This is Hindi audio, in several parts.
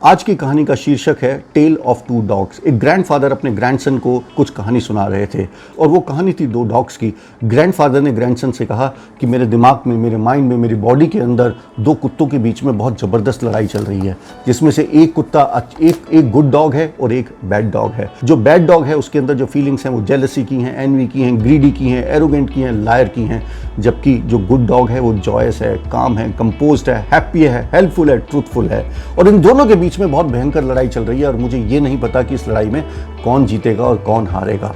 आज की कहानी का शीर्षक है टेल ऑफ टू डॉग्स। एक ग्रैंडफादर अपने ग्रैंडसन को कुछ कहानी सुना रहे थे और वो कहानी थी दो डॉग्स की। ग्रैंडफादर ने ग्रैंडसन से कहा कि मेरे दिमाग में, मेरे माइंड में, मेरी बॉडी के अंदर दो कुत्तों के बीच में बहुत ज़बरदस्त लड़ाई चल रही है, जिसमें से एक कुत्ता एक गुड डॉग है और एक बैड डॉग है। जो बैड डॉग है उसके अंदर जो फीलिंग्स हैं वो जेलसी की हैं, एनवी की हैं, ग्रीडी की हैं, एरोगेंट की हैं, लायर की हैं। जबकि जो गुड डॉग है वो जॉयस है, काम है, कंपोज्ड है, हैप्पी है, हेल्पफुल है, ट्रूथफुल है। और इन दोनों के बीच में बहुत भयंकर लड़ाई चल रही है और मुझे ये नहीं पता कि इस लड़ाई में कौन जीतेगा और कौन हारेगा।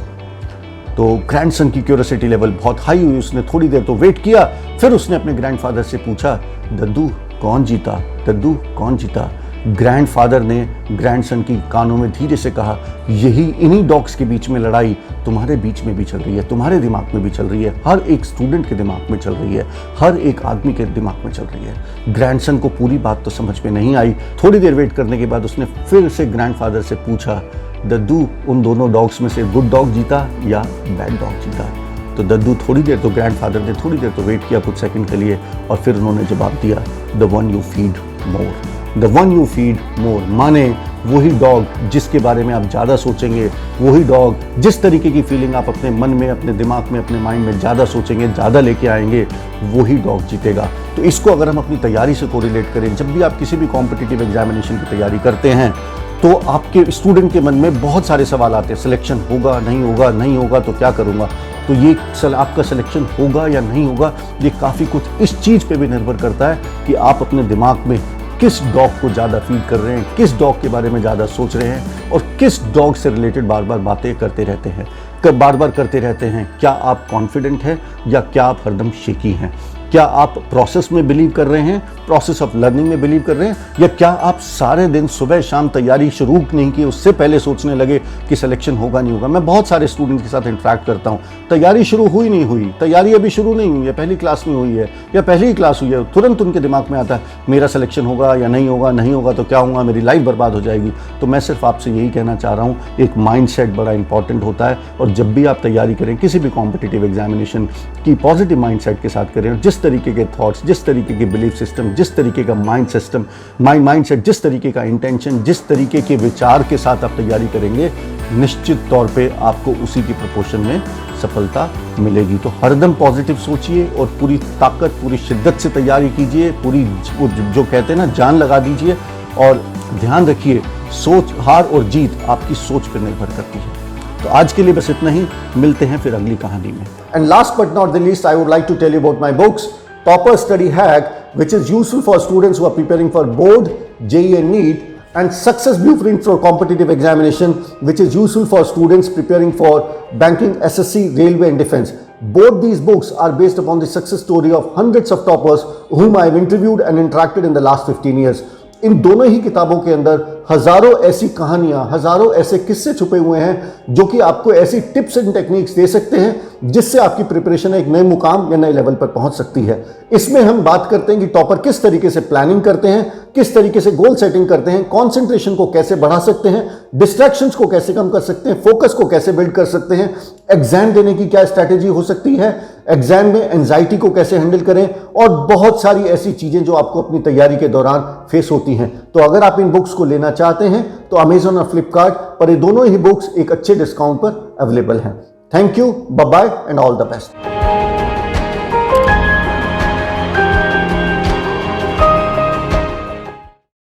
तो ग्रैंडसन की क्यूरियोसिटी लेवल बहुत हाई हुई। उसने थोड़ी देर तो वेट किया, फिर उसने अपने ग्रैंडफादर से पूछा, दद्दू कौन जीता, दद्दू कौन जीता। ग्रैंडफादर ने ग्रैंडसन की कानों में धीरे से कहा, इन्हीं डॉग्स के बीच में लड़ाई तुम्हारे बीच में भी चल रही है, तुम्हारे दिमाग में भी चल रही है, हर एक स्टूडेंट के दिमाग में चल रही है, हर एक आदमी के दिमाग में चल रही है। ग्रैंडसन को पूरी बात तो समझ में नहीं आई। थोड़ी देर वेट करने के बाद उसने फिर से ग्रैंडफादर से पूछा, दद्दू उन दोनों डॉग्स में से गुड डॉग जीता या बैड डॉग जीता। तो दद्दू ग्रैंडफादर ने थोड़ी देर तो वेट किया कुछ सेकंड के लिए और फिर उन्होंने जवाब दिया, the one you feed more. The one you feed more माने वही डॉग जिसके बारे में आप ज़्यादा सोचेंगे, वही डॉग जिस तरीके की फीलिंग आप अपने मन में, अपने दिमाग में, अपने माइंड में ज़्यादा सोचेंगे, ज़्यादा लेके आएंगे, वही डॉग जीतेगा। तो इसको अगर हम अपनी तैयारी से कोरिलेट करें, जब भी आप किसी भी कॉम्पिटिटिव एग्जामिनेशन की तैयारी करते हैं तो आपके स्टूडेंट के मन में बहुत सारे सवाल आते हैं। सिलेक्शन होगा, नहीं होगा, नहीं होगा तो क्या करूँगा। तो ये आपका सिलेक्शन होगा या नहीं होगा, ये काफ़ी कुछ इस चीज़ पे भी निर्भर करता है कि आप अपने दिमाग में किस डॉग को ज़्यादा फीड कर रहे हैं, किस डॉग के बारे में ज़्यादा सोच रहे हैं और किस डॉग से रिलेटेड बार बार बातें करते रहते हैं, बार बार करते रहते हैं। क्या आप कॉन्फिडेंट हैं या क्या आप हरदम शेकी हैं? क्या आप प्रोसेस में बिलीव कर रहे हैं, प्रोसेस ऑफ लर्निंग में बिलीव कर रहे हैं, या क्या आप सारे दिन सुबह शाम तैयारी शुरू नहीं की उससे पहले सोचने लगे कि सिलेक्शन होगा नहीं होगा। मैं बहुत सारे स्टूडेंट के साथ इंटरेक्ट करता हूँ, तैयारी शुरू हुई नहीं हुई, तैयारी अभी शुरू नहीं हुई है, पहली क्लास में हुई है या पहली ही क्लास हुई है, तुरंत उनके दिमाग में आता है मेरा सिलेक्शन होगा या नहीं होगा, नहीं होगा तो क्या होगा, मेरी लाइफ बर्बाद हो जाएगी। तो मैं सिर्फ आपसे यही कहना चाह रहा हूँ, एक माइंड सेट बड़ा इंपॉर्टेंट होता है और जब भी आप तैयारी करें किसी भी कॉम्पिटिटिव एग्जामिनेशन की, पॉजिटिव माइंड सेट के साथ करें। जिस तरीके के थॉट्स, जिस तरीके के बिलीफ सिस्टम, जिस तरीके का माइंड सिस्टम, माइंड सेट, जिस तरीके का इंटेंशन, जिस तरीके के विचार के साथ आप तैयारी करेंगे, निश्चित तौर पे आपको उसी की प्रोपोर्शन में सफलता मिलेगी। तो हरदम पॉजिटिव सोचिए और पूरी ताकत, पूरी शिद्दत से तैयारी कीजिए, पूरी जो कहते हैं ना जान लगा दीजिए। और ध्यान रखिए, सोच, हार और जीत आपकी सोच पर निर्भर करती है। तो आज के लिए बस इतना ही, मिलते हैं फिर अगली कहानी में। And last but not the least, I would like to tell you about my books Topper Study Hack, which is useful for students who are preparing for board, JEE and NEET, and Success Blueprint for competitive examination, which is useful for students preparing for banking, SSC, railway and defense. Both these books are based upon the success story of hundreds of toppers whom I have interviewed and interacted in the last 15 years. इन दोनों ही किताबों के अंदर हजारों ऐसी कहानियां, हजारों ऐसे किस्से छुपे हुए हैं जो कि आपको ऐसी टिप्स एंड टेक्निक्स दे सकते हैं जिससे आपकी प्रिपरेशन एक नए मुकाम या नए लेवल पर पहुंच सकती है। इसमें हम बात करते हैं कि टॉपर किस तरीके से प्लानिंग करते हैं, किस तरीके से गोल सेटिंग करते हैं, कंसंट्रेशन को कैसे बढ़ा सकते हैं, डिस्ट्रैक्शंस को कैसे कम कर सकते हैं, फोकस को कैसे बिल्ड कर सकते हैं, एग्जाम देने की क्या स्ट्रैटेजी हो सकती है, एग्जाम में एंजाइटी को कैसे हैंडल करें और बहुत सारी ऐसी चीजें जो आपको अपनी तैयारी के दौरान फेस होती हैं। तो अगर आप इन बुक्स को लेना चाहते हैं तो अमेजॉन और फ्लिपकार्ट पर ये दोनों ही बुक्स एक अच्छे डिस्काउंट पर अवेलेबल हैं। Thank you, bye bye and all the best.